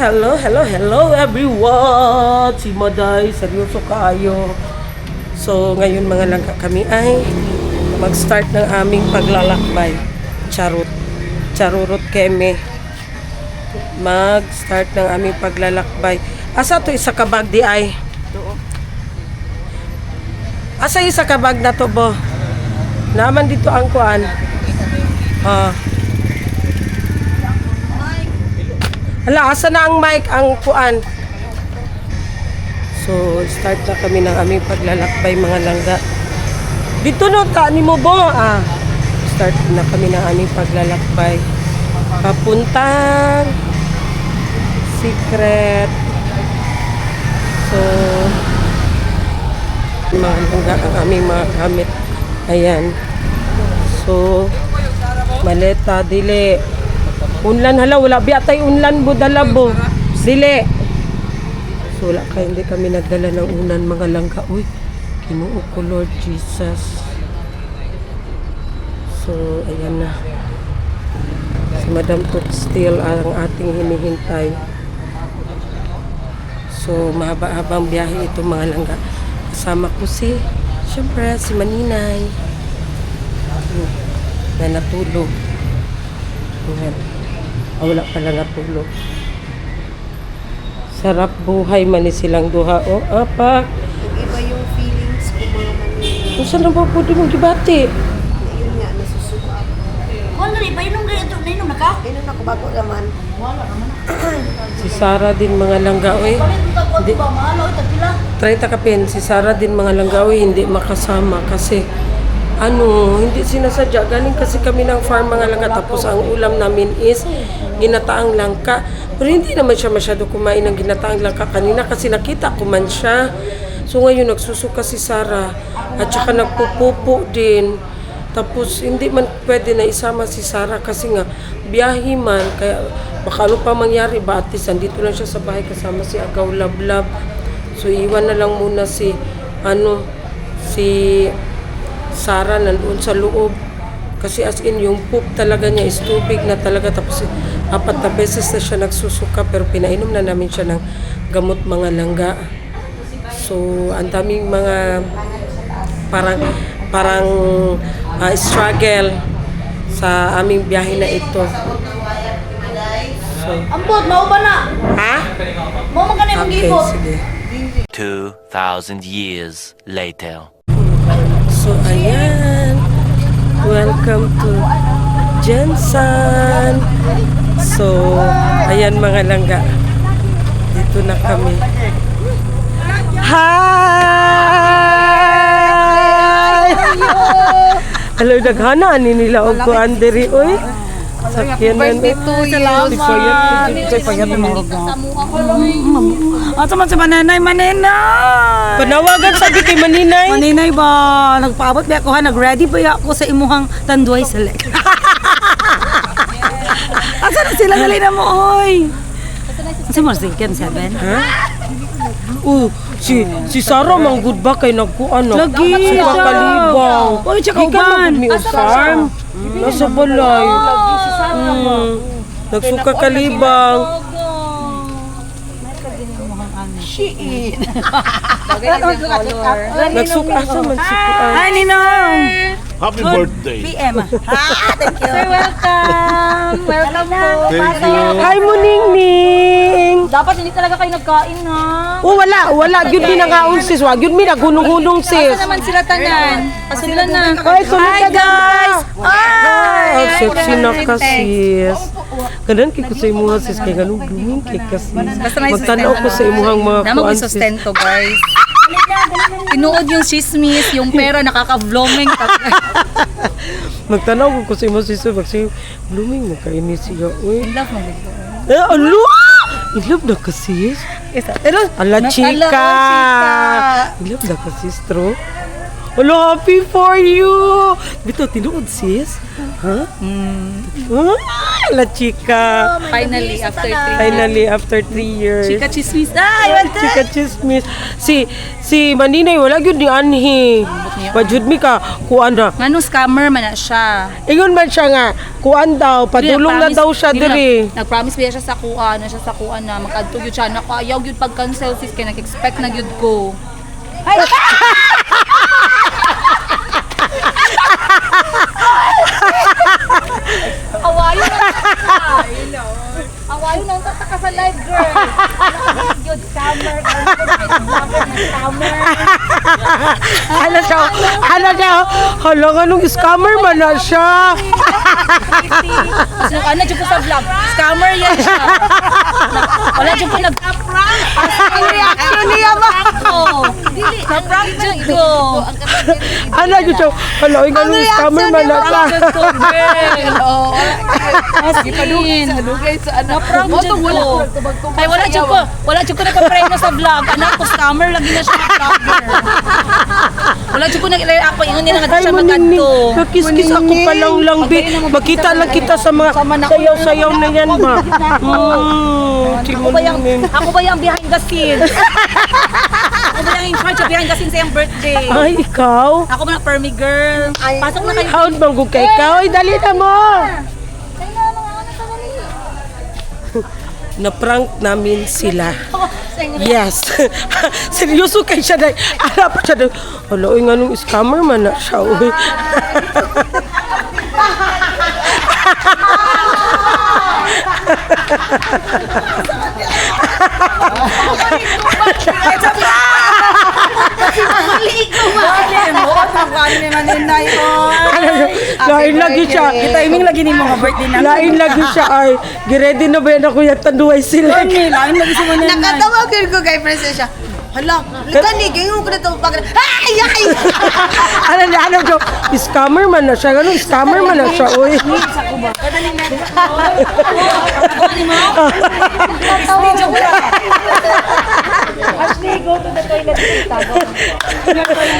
Hello, hello, hello everyone! Si Maday, seryoso kayo. So, ngayon mga langka kami ay mag-start ng aming paglalakbay. Charot. Charurot keme. Mag-start ng aming paglalakbay. Asa to isa kabag di ay? Asa isa kabag na to bo? Naman dito ang kuan. Hala, asa na ang mic, ang kuan? So, start na kami ng aming paglalakbay mga langga. Dito no, ka ni mo bo. Start na kami ng aming paglalakbay. Papuntang Secret. So, mga langga ang aming mga gamit. Ayan. So, maleta, dili. Unlan hala, wala biatay unlan bo dalabo. Dili. So wala kaya hindi kami nagdala ng unan mga langga. Uy, Ginoo ko Lord Jesus. So ayan na. Si Madam Tut still ang ating hinihintay. So mahaba-habang biyahe ito mga langga. Kasama ko syempre si Maninay. Na natulog. Ayan. Wala pala natulog. Sarap buhay man ni silang duha. O, apa? Iba yung feelings ko mga Manila. Kung saan na ba pwede mong gibati? Yun nga, nasusuka ako. Wala rin ba? Inong ganito? Inong na ka? Inom ako bago naman. Wala naman. Si Sarah din mga langgaoy. Hindi ba? Mahalo ito pila. Try takapin. Si Sarah din mga langgaoy hindi makasama kasi hindi sinasadya. Galing kasi kami ng farm mga langga. Tapos ang ulam namin is ginataang langka. Pero hindi naman siya masyado kumain ng ginataang langka kanina kasi nakita ko man siya. So ngayon nagsusuka si Sarah at saka nagpupupo din. Tapos hindi man pwede na isama si Sarah kasi nga biyahe man. Kaya baka ano pa mangyari ba at least andito lang siya sa bahay kasama si Agaw Lablab. So iwan na lang muna si Sarah nandoon sa loob. Kasi as in, yung poop talaga niya is tubig na talaga. Tapos 4 na beses na siya nagsusuka. Pero pinainom na namin siya ng gamot mga langga. So, ang daming mga parang struggle sa aming biyahe na ito. So, Ambot, mau ba na? ha? Mau man ka na yung Okay, gibot. sige. 2,000 years later. So, ayan. Welcome to Jensen. So, ayan mga langga. Dito na kami. Hi! Hello, daghana ani nila og kuan diri oy. Sakyan na no. Salamat. Payat na mga Asa man si Manenay, Manenay! Panawagan sabi kay Maninay. Manenay ba? Nagpaabot ba ako ha? Nag-ready ba ako sa imuhang tanduay select? Asa na sila gali na mo, oy? Asa mo, second 7? Ha? Si Sarah mang good ba kay nagkuan no? Lagi Suka siya. kalibang. Oy, tsaka Ikaw uban. magmi farm. Nasa balay. Nagsuka kalibang. Nagsuka asa man si kuan. Ay, Ninong! Happy birthday. PM. Thank you. Sir, welcome. Welcome po. Thank you. Hi mo Ningning. Dapat hindi talaga kayo nagkain na. Oh wala gyud mi nangaon sis. Wa gyud mi nagunong-gunong sis. Asa naman sila tanan? Pasulan na. Ay, hi guys. Hi! Sexy na ka sis. Kanan kay ko sa imuha sis kay ganun blooming kay ka sis. Magtanaw ko sa imuhang mga Namang kuan sis. sustento, guys. Tinuod yung chismis, yung pera nakaka-vloming. Magtanaw ko sa imuha sis. Kasi blooming mo kay ni siya. Uy. Love mo dito. Alo! Ilove na ka sis. Pero, Ala chika. chika. Ilove na ka sis, tro. Hello, happy for you. Bito, tinuod sis. Ha? La chika. Finally, after 3 years. Finally, after 3 years. Chika chismis. Ay, wala. Chika chismis. Si Maninay, wala yun ni Anhi. Pajud mi ka, kuan na. Nganong scammer man na siya. Ingon man siya nga, kuan daw, padulong na daw siya diri. Nag-promise ba siya sa kuan, na mag-adto gyud siya. Naku, ayaw gyud pag-cancel sis kay nag-expect na gyud ko. Awayo na Awayo na taka sa live girl. Gyud scammer, scammer. Hala siya, hala nga nung scammer man na siya. Kasi ano dyan ko sa vlog, scammer yan siya. Wala dyan ko nag-prank. Ang reaction niya ba? Dili, na-prank dyan ko. Ano yun siya, hala nga nung scammer man na siya. Asin. Na-prank dyan ko. Kaya wala dyan ko nagpa-preno sa vlog. Anak ko, scammer lagi na siya vlogger. Wala dyan ko nag-react pa. Ingon nila nga siya mag-adto. Nakis-kis ako pa lang, be. Makita lang kita sa mga sayaw-sayaw na yan ba? Ako ba yung behind the scenes? Ako ba yung in charge of behind the scenes sa iyong birthday? Ay, ikaw? Ako ba na permi girl? Pasok na kayo. Haon bang kay ikaw? Ay, dali na mo! Na-prank namin sila. Yes. Seryoso kay siya dahil. Ala pa siya dahil. Hala, uy nga nung scammer man na siya. Uy. Lain lagi siya. Timing lagi ni mga birthday na. Lain lagi siya ay. Giready na ba yan ako yung tanduay sila? Lain lagi si Maninay. Nakatawagin ko kay Princess siya. Hala, gani, ganyan ko na ito pag... Ay! Ano jo? Scammer man na siya. Ganun, scammer man na siya. Uy.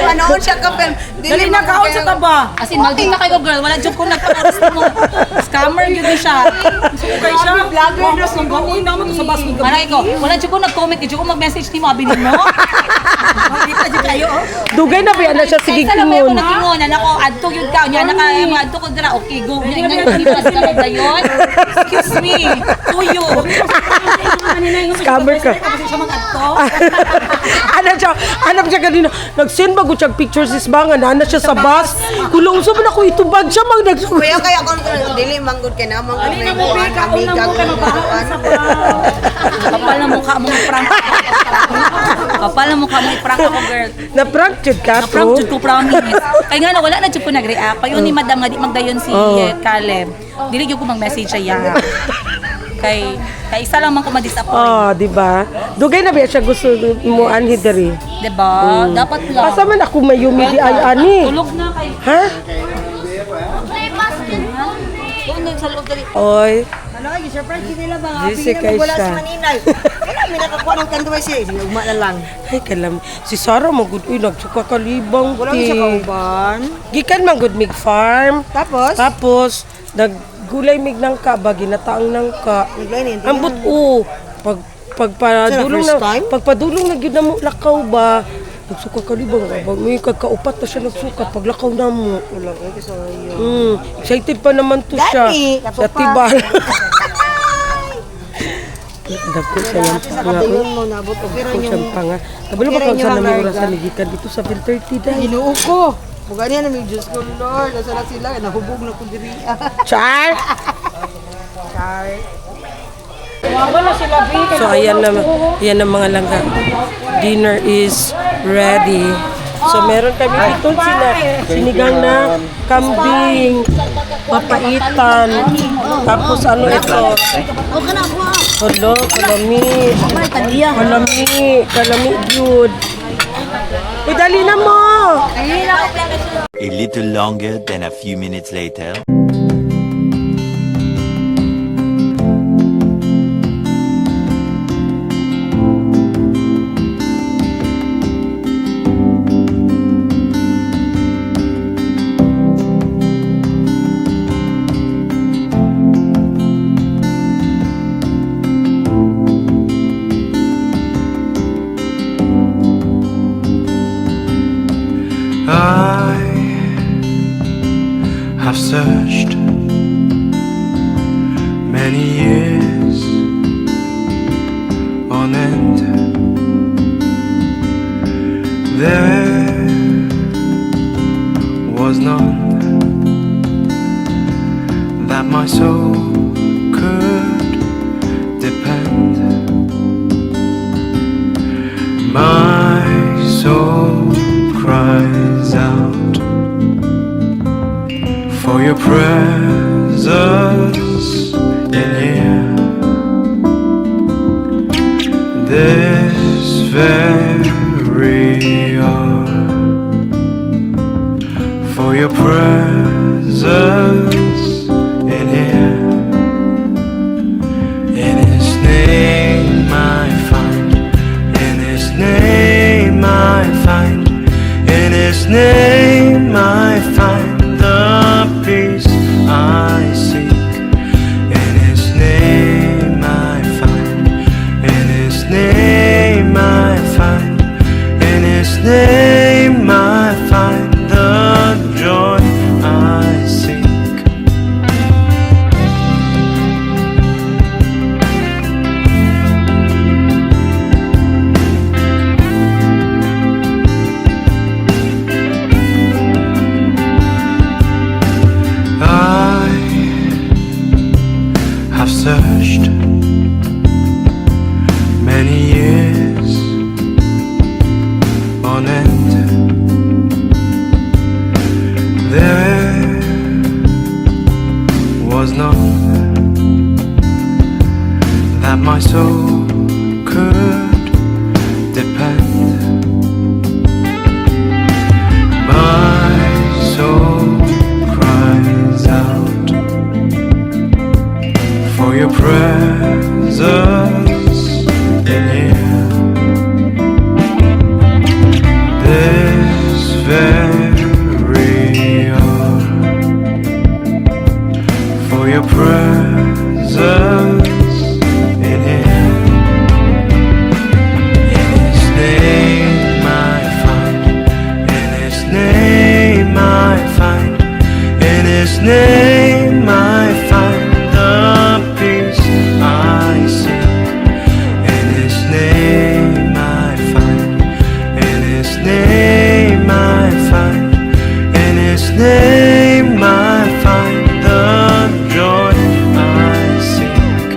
Panoon siya ka, pero... Dali na kaon sa taba. As in, magdita kayo girl. Wala dyan ko nagpa-arrest mo. Scammer yun din siya. Kay siya, vlogger na sa gamoy naman sa bas mo. Aray ko, wala dyan ko nag-comment. Dyan ko mag-message ni mo. Abinin mo. Makita dyan kayo, oh. Dugay na ba yan na siya? Sige, Sa lamay ako kingon. nakingon. Ako, adto yun ka. Yan na ka, adto ko dira. Okay, go. Ngayon, hindi pa sila magdayon. Excuse me. Tuyo. Scammer ka. Kasi siya mag-adto. Ano siya kanina? Nag-send ba ko siyang pictures is ba nga na siya sa bus? Kulong sa man ako itubag siya mag Kuya, kaya ako dili manggod ka na. Manggod Dali na mo, Beka. Una mo ka mabahaan sa pa. Kapal na mukha mong prank. Kapal na mukha mong prank ako, girl. Na-prank jud ka Na-prank to? jud ko, promise. Kaya nga na, wala na jud ko nag-react. Payon ni madam nga, di magdayon si Caleb. Dili jud ko mag-message siya. Kay isa lang man ko ma-disappoint. Oh, di ba? Dugay na ba siya gusto mo anhi diri? Diba? Dapat lang. Asa man ako mayumi di ay ani? Tulog na kay. Ha? Doon din sa loob dali. Oy, Ano, surprise nila ba? Jesse kay Wala si siya. Maninay. Wala, may nakakuha ng kanduay siya. Ugma na lang. Ay kalam. Si Sarah magud uy nagsuka ka libang. Wala siya kauban. Gikan man gud mig farm. Tapos? Tapos naggulay mig nang ka ba ginataang nang ka. Naglay na Ambot o pagpadulong Sir, na first time? pagpadulong na gyud namo lakaw ba. Nagsuka ka libang ba may kagkaupat na siya nagsuka paglakaw namo. Wala, ay kasayo. Excited pa naman to siya. Dati, Sa kaso pa. tibal. Dagko sa yang Sa panga. katingon mo, nabot. Pero Kung yung... siyang panga. Kabalo ba Pero kung yung saan namin hangar orasan ka. ni Gikan dito sa 7:30 dahil. Inuo ko. Bukan niya namin, Diyos ko, Lord. Nasa na sila, nahubog na ko diri. Char! Char. So ayan na mga langga. Dinner is ready. So meron kami dito sinigang na kambing, papaitan, tapos ano ito? Hello, kalami yun. Dali na mo! A little longer than a few minutes later. I've searched many years on end. There was none that my soul could depend. My soul cries out for your presence in here. This very hour, for your presence in here. In His name I find, in His name I find, in His name I find the peace I seek. In His name I find, in His name I find, in His name I find the joy I seek. I have searched many years on end. There was none that my soul could depend. My soul cries out for your presence in here. This very hour, for your presence in here. In His name I find, in His name I find, in His name I find the peace I seek. In His name I find, in His name I find, in His name I find the joy I seek.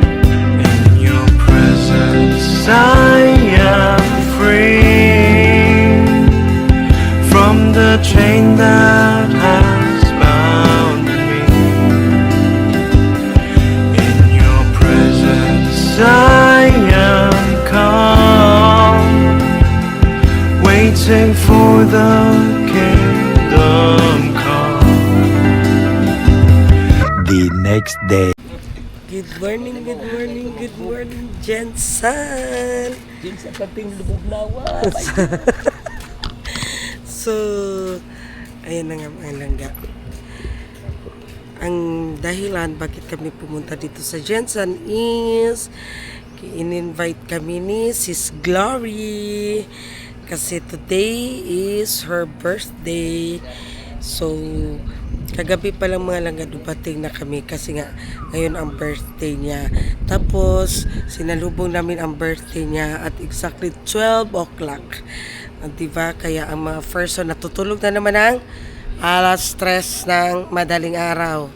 In your presence I am free from the chain that has bound me. In your presence I am calm, waiting for the kingdom come. The next day. Good morning, good morning, good morning, Jensen. Sa kating lubog nawa. So, ayan na nga mga langga. Ang dahilan bakit kami pumunta dito sa Jensen is in-invite kami ni Sis Glory kasi today is her birthday. So, kagabi pa lang mga langga dumating na kami kasi nga ngayon ang birthday niya. Tapos, sinalubong namin ang birthday niya at exactly 12 o'clock. Diba? Kaya ang mga person natutulog na naman ng alas 3 ng madaling araw.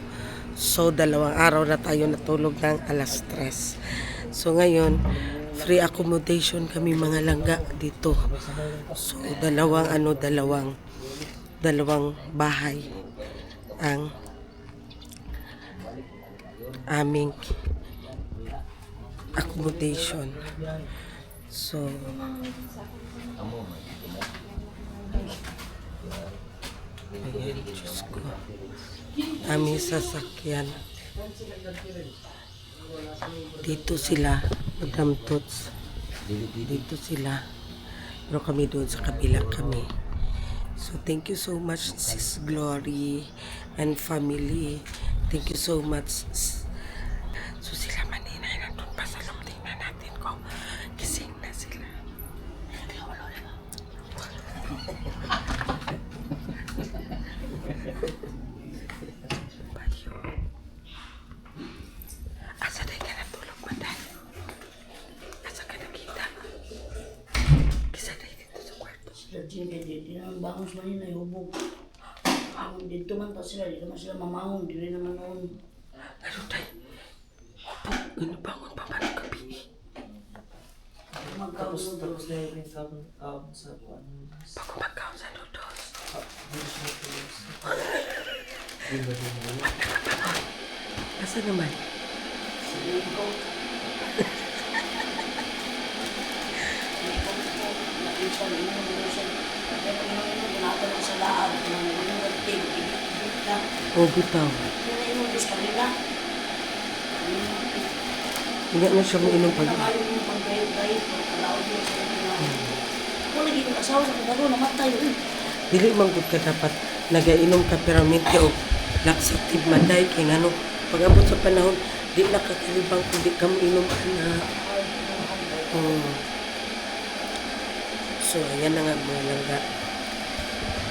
So, 2 araw na tayo natulog ng alas 3. So, ngayon, free accommodation kami mga langga dito. So, dalawang bahay ang aming accommodation. So, ayan, Diyos ko. Aming sasakyan. Dito sila, Madam Tots. Dito sila. Pero kami doon sa kabila kami. So, thank you so much, Sis Glory and family. Thank you so much. So, sila maninay nandun pa sa loob. Tingnan natin ko. Gising na sila. Sige, di naman bangon sila nila, ihubog. Dito man pa sila, di naman sila mamahon, di rin naman noon. Ano tayo? Bangon pa man gabi. Tapos na yung sa Bago magkaon sa noodles. Asa naman? Oh, bitaw. Hindi na siya mainom pag... Dili man gud ka dapat nagainom ka pyramid ka o laxative manday kay ngano pag abot sa panahon di na ka kalibang kung di ka mainom na. So ayan na nga mga langga.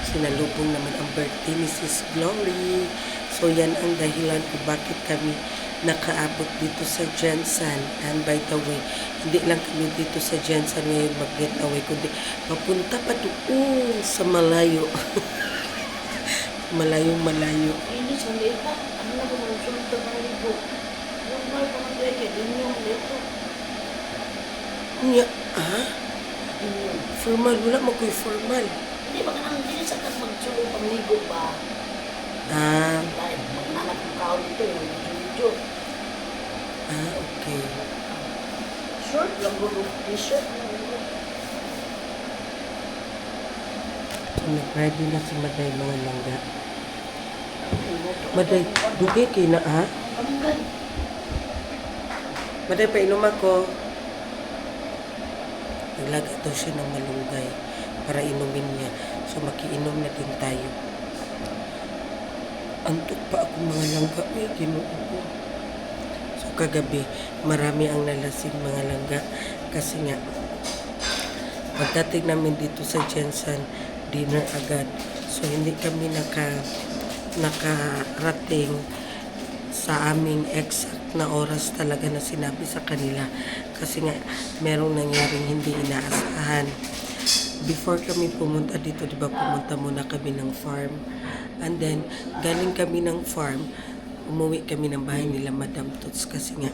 Sinalubong naman ang birthday ni Sis Glory. So yan ang dahilan kung bakit kami nakaabot dito sa Jensen. And by the way, hindi lang kami dito sa Jensen ngayon mag-getaway, kundi papunta pa doon sa malayo. Malayo. Hindi, sandali pa. Ano na kung sunod ka pa naligo? Yung mahal pa ng breke, din yung leto. Nya, formal, wala mo ko'y formal. Hindi, baka nang hindi sa kat magsulong pang ligo ba? Dahil mag-anak ng kao dito, yung video. Okay. Short lang gulo, t-shirt lang gulo. So, nag-ready na si Maday mga langga. Maday, dugi kayo na, ha? Kamanggan. Maday, painom ako. Naglaga daw siya ng malunggay para inumin niya. So, makiinom na din tayo. Antok pa ako mga langga. Ay, ginoo ko. So, kagabi, marami ang nalasing mga langga. Kasi nga, pagdating namin dito sa Jensen, dinner agad. So, hindi kami nakarating sa aming exact na oras talaga na sinabi sa kanila. Kasi nga, merong nangyaring hindi inaasahan. Before kami pumunta dito, di ba, pumunta muna kami ng farm. And then, galing kami ng farm, umuwi kami ng bahay nila Madam Toots kasi nga,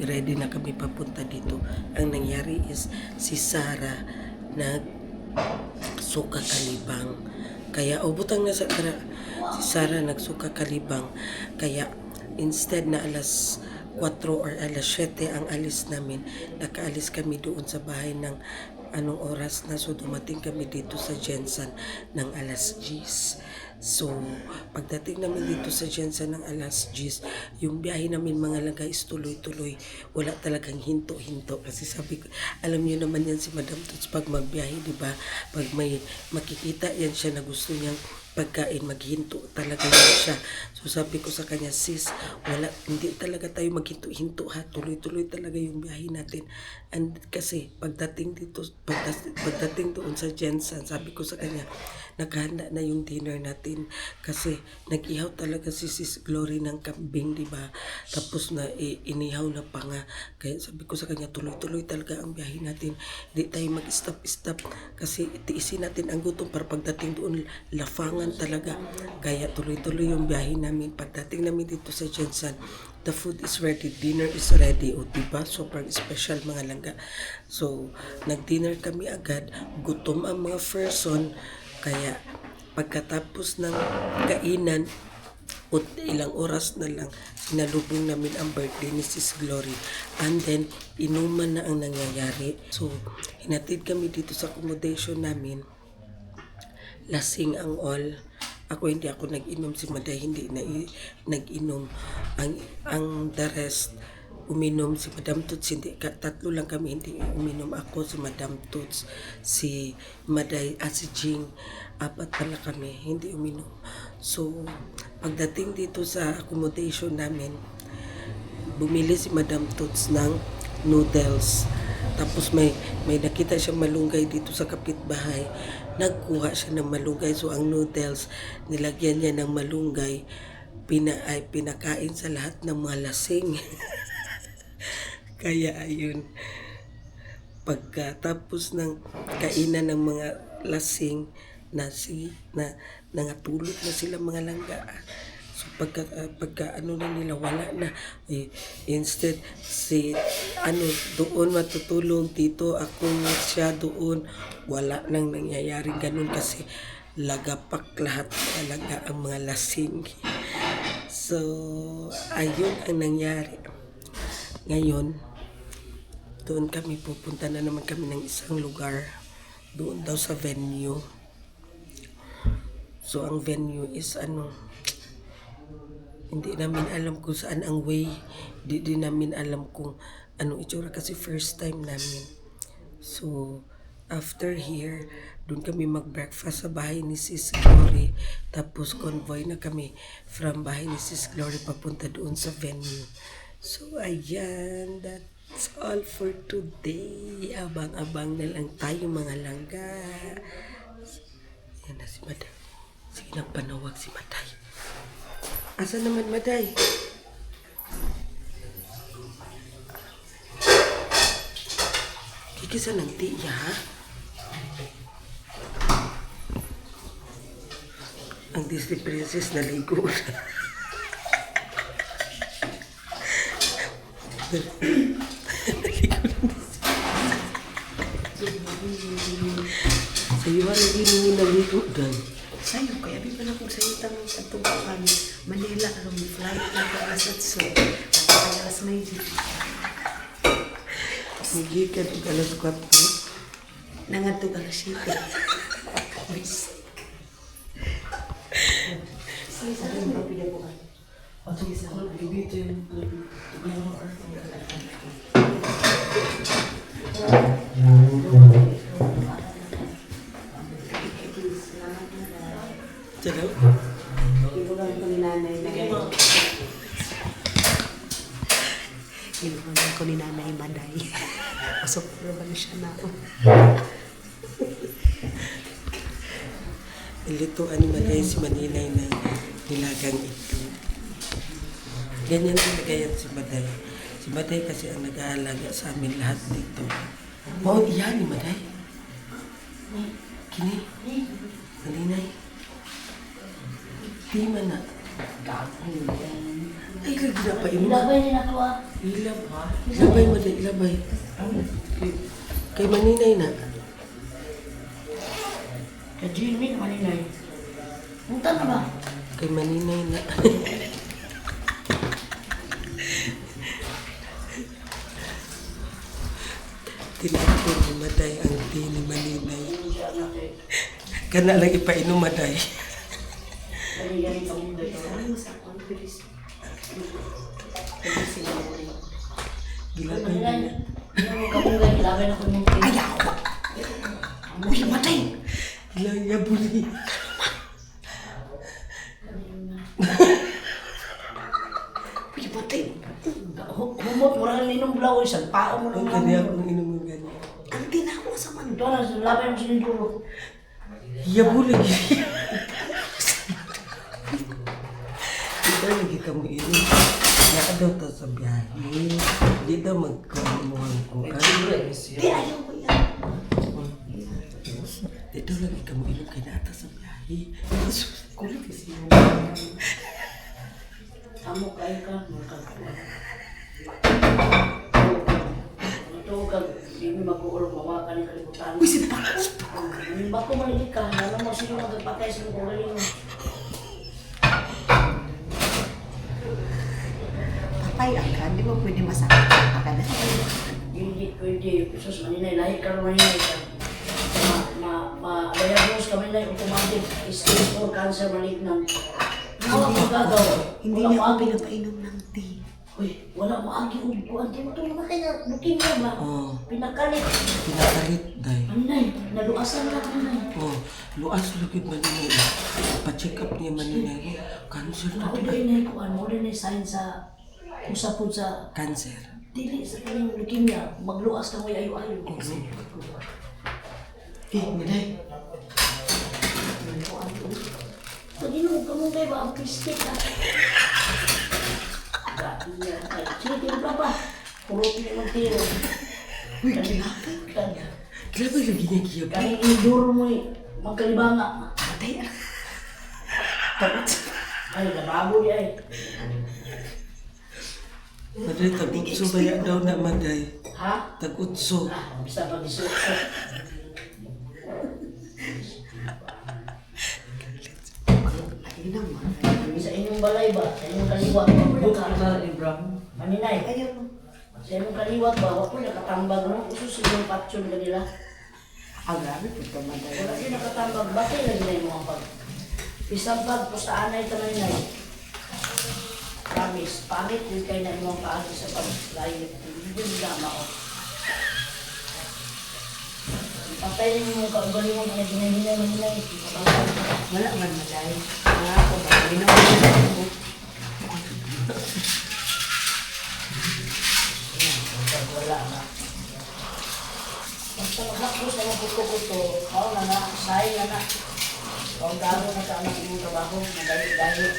ready na kami papunta dito. Ang nangyari is, si Sarah nagsuka kalibang. Kaya, butang na si Sarah nagsuka kalibang. Kaya, instead na alas 4 or alas 7 ang alis namin, nakaalis kami doon sa bahay ng anong oras na. So, dumating kami dito sa Jensen ng alas 10. So, pagdating namin dito sa Jensen ng alas 10, yung biyahe namin mga langga is tuloy-tuloy. Wala talagang hinto-hinto. Kasi sabi ko, alam niyo naman yan si Madam Toots pag magbiyahe, di ba? Pag may makikita yan siya na gusto niyang pagkain, maghinto talaga yan siya. So sabi ko sa kanya, sis, hindi talaga tayo maghinto-hinto ha. Tuloy-tuloy talaga yung biyahe natin. And kasi pagdating doon sa Jensen, sabi ko sa kanya, naghahanda na yung dinner natin kasi nag-ihaw talaga si Sis Glory ng kambing, di ba? Tapos na inihaw na pa nga. Kaya sabi ko sa kanya, tuloy-tuloy talaga ang biyahe natin. Hindi tayo mag-stop kasi tiisin natin ang gutom para pagdating doon lafangan talaga. Kaya tuloy-tuloy yung biyahe namin. Pagdating namin dito sa Jensen, the food is ready, dinner is ready. O diba? Super special mga langga. So, nag-dinner kami agad. Gutom ang mga person. Kaya, pagkatapos ng kainan, ilang oras na lang, sinalubong namin ang birthday ni Sis Glory. And then, inuman na ang nangyayari. So, hinatid kami dito sa accommodation namin. Lasing ang all. Hindi ako nag-inom. Si Maday hindi nag-inom. Ang the rest, uminom si Madam Toots, tatlo lang kami hindi uminom. Ako, si Madam Toots, si Maday, si Jing, 4 pala kami, hindi uminom. So, pagdating dito sa accommodation namin, bumili si Madam Toots ng noodles. Tapos may nakita siyang malunggay dito sa kapitbahay. Nagkuha siya ng malunggay. So, ang noodles, nilagyan niya ng malunggay, pinakain sa lahat ng mga lasing. Kaya ayun, pagkatapos ng kainan ng mga lasing na nangatulog na sila mga langga. So pagka ano na nila wala na instead doon matutulog dito ako siya doon, wala nang nangyayaring ganun kasi lagapak lahat talaga ang mga lasing. So ayun ang nangyari. Ngayon doon kami pupunta na naman kami ng isang lugar doon daw sa venue. So ang venue is hindi namin alam kung saan ang way. Hindi din namin alam kung anong itsura kasi first time namin. So, after here, doon kami mag-breakfast sa bahay ni Sis Glory. Tapos convoy na kami from bahay ni Sis Glory papunta doon sa venue. So, ayan. That's all for today. Abang-abang na lang tayo mga langga. Yan na si Maday. Sige nang panawag si Maday. Asa naman Maday? Kikisa ng tiya ha? Ang Disney Princess na ligo na. Sa'yo ha, lagi nyo naligo dan. Sa'yo, kaya di pa na kung sa'yo tanong sa tubakan. Manila, karong flight na kaasat so. At alas may Hindi ka ito alas 4. nangatog alas 7. Salaw? Inulan ko ni nanay na ngayon. Inulan ko ni nanay Maday. Pasok na ba siya na ako? Ilituan ni Maday si Maninay na nilagang ito. Ganyan talaga yan si Maday. Si Maday kasi ang nag-aalaga sa amin lahat dito. Oo, iyan ni Maday. Kini? Maninay? Di man na. Ay, kagina pa ino. Ilabay niya ako ah. Ilabay Maday, ilabay. Kay Maninay na. Kaya Jimmy, maninay. Punta na ba? Kay Maninay na. Tinapon ni Maday ang tea ni Maninay. Kana lang ipainom Maday. Gilabay na niya. Ayaw! Uy, matay! Ilang yabuli. Uy, matay! Humot mo lang ninong blaw, isang pao mo Ang lang. kanya akong inuman ganyan. Ang tinawa sa man. Doon, labay mo siniduro. Yabuli. Hindi lagi kami inom. Naka daw to sa biyahe. Hindi daw magkamuhang kuhan. Di, ayaw ko yan. Dito lagi kami inom kay nata sa biyahe. Kulit kasi yung Amo kayo ka, magkakawa. Ito ka, hindi mo mag-uulong mawakan ng kalibutan. Uy, si Bako! Bako malilig ka, alam mo sino magpapatay sa mga galing mo. Patay agad, di ba pwede masakit agad? Hindi pwede, sus maninay, lahit ka rin maninay ka. Ma-diagnose ka maninay, automatic, stage 4 cancer malignant. Wala mo gagawa. Hindi niya ako pinapainom ng tea. Uy, wala mo agi uguan. Di mo ito naman kaya leukemia ba? Oo. Pinakalit. pinakalit day. Anay, naluasan lang anay. Oh, luas lugid Maninay. Pa-check up niya Maninay. Cancer na Ako to. din na ikuan, mo din na sign sa usapod sa Cancer. dili sa kaning leukemia. Magluas ka mo ayo-ayo. Maday. Pag inom ka mo kayo ba ang pistik ha? Sige, tiro ka pa. Puro pinamang tiro. Grabe lagi niya kiyap. Kaya iniduro mo magkalibanga. Matay na. Ay, nababo niya eh. Maday, tag-utso kaya daw na maday. Ha? Tag-utso. Bisa pa disuso. Sa inyong balay ba? Sa inyong kaliwat ba? Maninay. Sa inyong kaliwat ba? Wala po nakatambag no? Uso silang patsun ka nila. Wala din nakatambag. Bakit lagi na yung mga pag? Isang pag, pusta anay tamay na yun. Promise, pangit yun kayo na yung mga paagi sa pag-layit. Hindi yun drama ko. Patay rin yung kaugali mo na ginay-ginay. Wala man malay. Wala ako ba? Wala na. Basta maglakbos na mabuto-buto. Oo na na, sahay na na. Huwag gano'n na sa anak yung trabaho, madali-dali.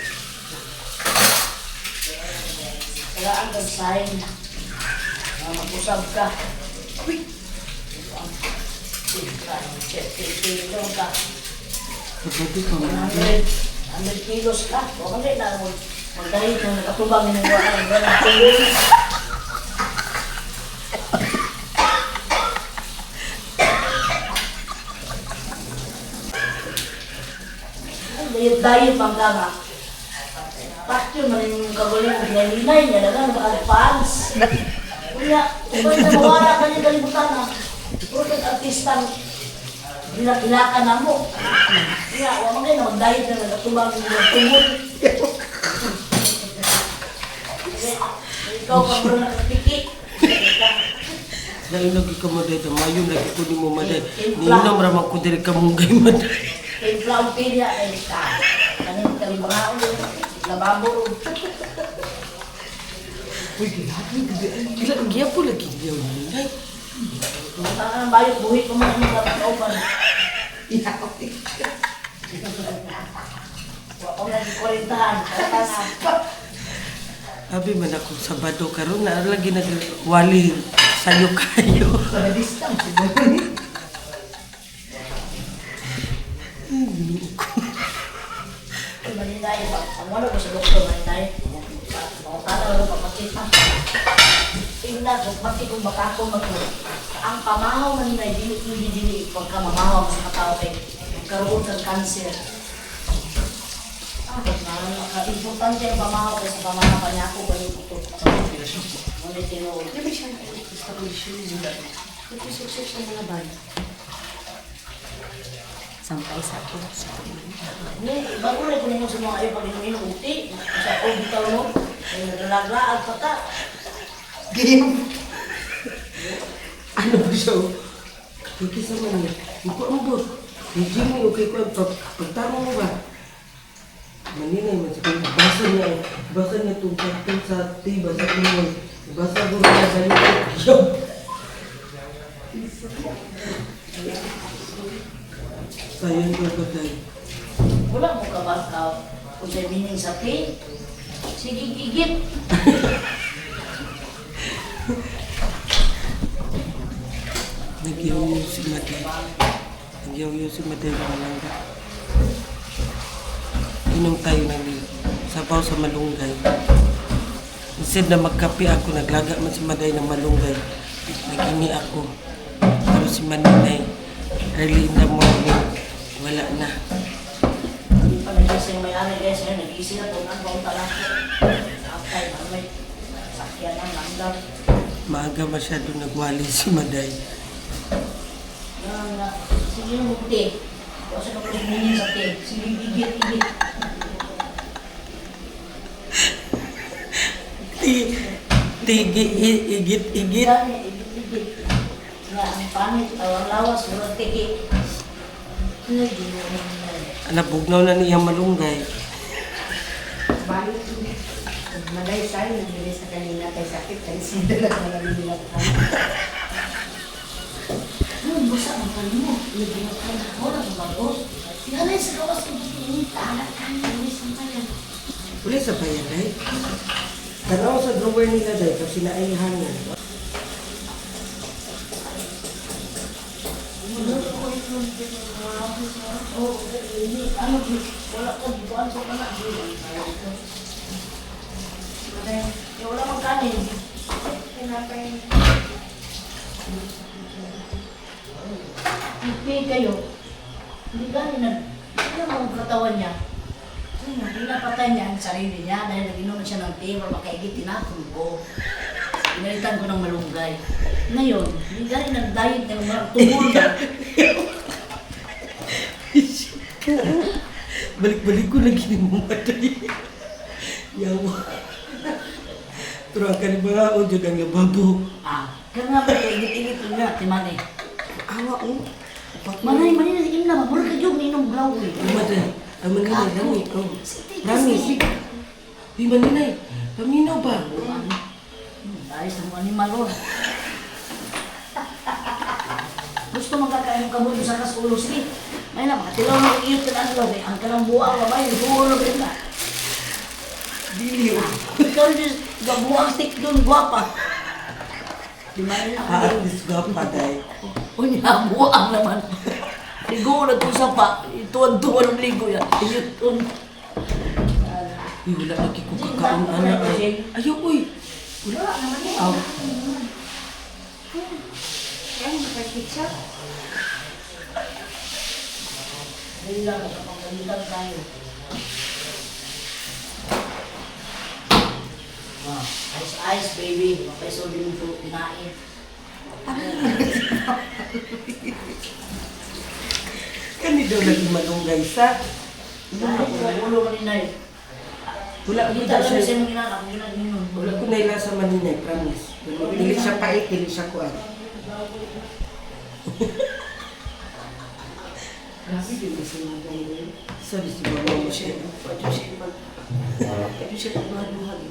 Kaya ang pag-sahay na mag-usab ka. Uy! Kilo ka. 100 kilos ka. Huwag ka na magdahil na nakatubang ng mga tulong. Diet bang kama? Pasti man yung kaguling ng ginay niya, dagan maka-fans. Kuya, kung ito mawala ka niya kalimutan na. Kung artistang ginakilakan na mo. Kuya, huwag mo kayo na mag-diet na nagkatubang ng mga tumul. Ikaw pa bro nakatiki. Lain lagi ka maday, mayon lagi ko ni mo maday. Ninam ramang ko diri ka mong gay maday. Templa ang pilya, kanin kalibangaon yun, lababo. Uy, gila ang giya po lagi niya. Mata ka ng bayot, buhit mo mga mga kapag-opan. Huwag ko na di-korintahan, kaya na. Abi man ako Sabado karon na lagi nagwali sayo kayo. Maninay, ang wala ko sa doktor, maninay. Pangutana ko papakita. Tingnan, kung pati kung baka ako ang pamahaw maninay, dili pagka mamahaw sa katao kay magkaroon ng cancer. Importante ang pamahaw kay sa pamahaw pa niya ako ba yung ito. Ngunit tinuod. Hindi siya sa kondisyon nila. Ito suksok sa mga bala. Sampay sa ako. Bago rin kung sa mga ayaw pag-inumin uti. Sa bitaw mo. Ay naglalaglaag pa ka. Ano ba siya? Kikisa man niya. Iko ang bot. Hindi mo okay ko. Pagtama mo ba? Maninay man sa kanya. Basa niya itong sa tiba sa kumon. Basa ko na sa iyo. Sayang ko ba tayo? Wala mo ka ba kung sa mining sa pay? Sige, gigit. Nagyaw si Maday. Nagyaw si Maday ng malangga. Inom tayo ng sabaw sa malunggay. Instead na magkape ako, naglaga man si Maday ng malunggay. Nagini ako. Pero si Maninay, early in the morning, wala na. Hindi pa nagising may-ari guys. Nagising na ito. Ang bawang talak. After na may sakyan ng langgam. Maaga masyado nagwali si Maday. Sige yung mukti. Kasi ako yung mining sa te. Sige, gigit. Igit. Yan, igit. Nga, ang pangit, tawang-lawas, murag tiki. Ano yung ginawa niya? Nabugnaw na niyang malunggay. Balik Maday sa'yo, nabili sa kanina kay sakit, kay sida na nalililat ka. Basa ang kanya mo. Nagbilang ka na ako, nagbabagot. Yan ay sa gawas ko dito. Anak ka niya, ulit sa bayan. Ulit sa bayan, day. Tanaw sa drawer nila, day, kasi naihan niya. Wala ko, buwan sa kanak. Wala mong kanin. Hindi kayo. Hindi kanin na. Ano ang katawan niya? Pinapatay niya ang sarili niya dahil nag-inom siya ng tea or makaigit tinapon ko. Pinalitan ko ng malunggay. Ngayon, hindi galing nag-diet ng mga tumul na. Balik-balik ko lagi ni mo matay. Yawa. Turang ka ni mga o dyan ang lababo. Kaya nga ba, igit-igit ko nga, timani. Awa o. Manay, na sige na, mabura ka dyan, minum blaw eh. Maday. Ang maninay, lami. Lami. Di maninay. Paminaw ba? Ayos ang mga animal ron. Gusto magkakain ng kabuli sa kasulo, sige. May na, makatilaw ng iyot ka na ang eh. Ang kalang buwang babay, hulog rin na. Dili o. Ikaw din, buwang stick doon, guwapa. Di man na. Aalis ka pa, day. O niya, buwang naman. Ligo na ito sa pa. Ituan-tuan ng ligo yan. Iyot-un. Uy, wala lagi ko kakaon, anak. Ayaw, uy. Wala naman eh. Aw. Yan, nakakitsa. Dahil lang, kapagalitan tayo. Ice, baby. Mapaiso din ito, kinain. Kani daw lagi malunggay sa. Ulo maninay. Wala ko Kita daw lang siya. siya mga ginagawa, ginagawa. Wala ko naila sa maninay, promise. Dili siya pait, dili siya kuwan. Grabe din kasi mga ganyan. Sabi si mama mo siya. Pwede siya pagmaluhag.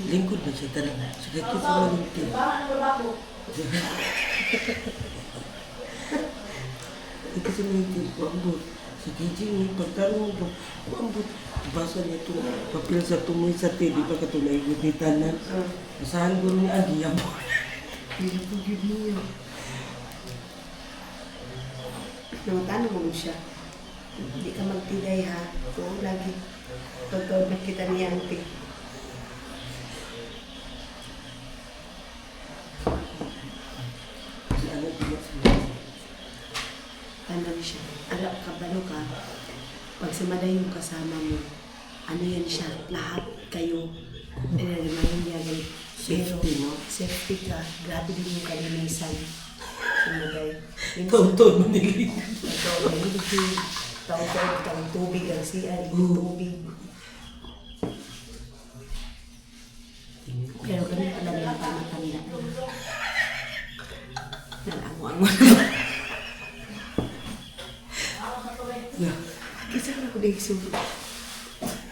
Lingkod na siya talaga. Sige, kisa mo ng tea. Kasi may tea, kuambot. Sa kijing, pagkarong mo, kuambot. Basa niya ito, papel sa tumoy sa tea, di ba ka ito naigunitan na. Masahan ko rin niya, agiyam mo. Pinapagid niya. Namatano mo siya. Hindi ka magtiday ha. Oo, lagi. Pagkawad nakita niya ang tea. Ano siya? Alak ka, balo ka. Pag si Maday yung kasama mo, ano yan siya? Lahat kayo. Remind niya ganit. Safety, no? Safety ka. Grabe din yung kalinisan. Si Maday. Taon-taon mo nilig. Taon tubig ang CR, yung tubig. Pero ganun talaga yung pamatanda. Nalango-ango naman. Kasi ko na ko dahil so,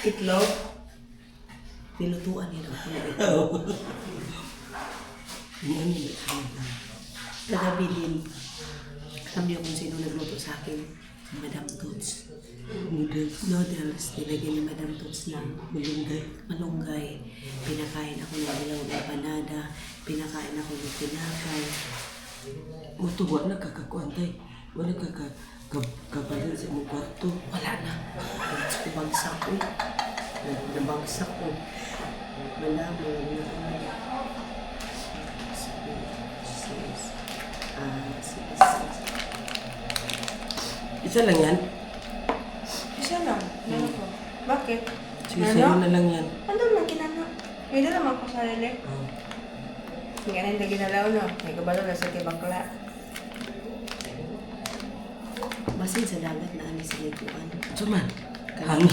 itlog, nilutuan nila ako ng itlog. Kagabi din, alam niyo kung sino nagluto sa akin, si Madam Toots. Noodles, nilagyan ni Madam Toots ng malunggay. Pinakain ako ng ilaw ng panada, pinakain ako ng pinakay. Mutuwa na kakakuantay. Wala kabalin sa mong kwarto. Wala na. Bagsak ko. Nabagsak ko. Wala mo na. Isa lang yan? Isa lang. Ano ko? Bakit? Sige, sa'yo na lang yan. Ano naman kinana? May dala naman ko sa sarili. Hindi ka na hindi ginalaw, no? May kabalo na sa tibakla. Basin sa dagat na ani sa likuan. Suman. Hangin.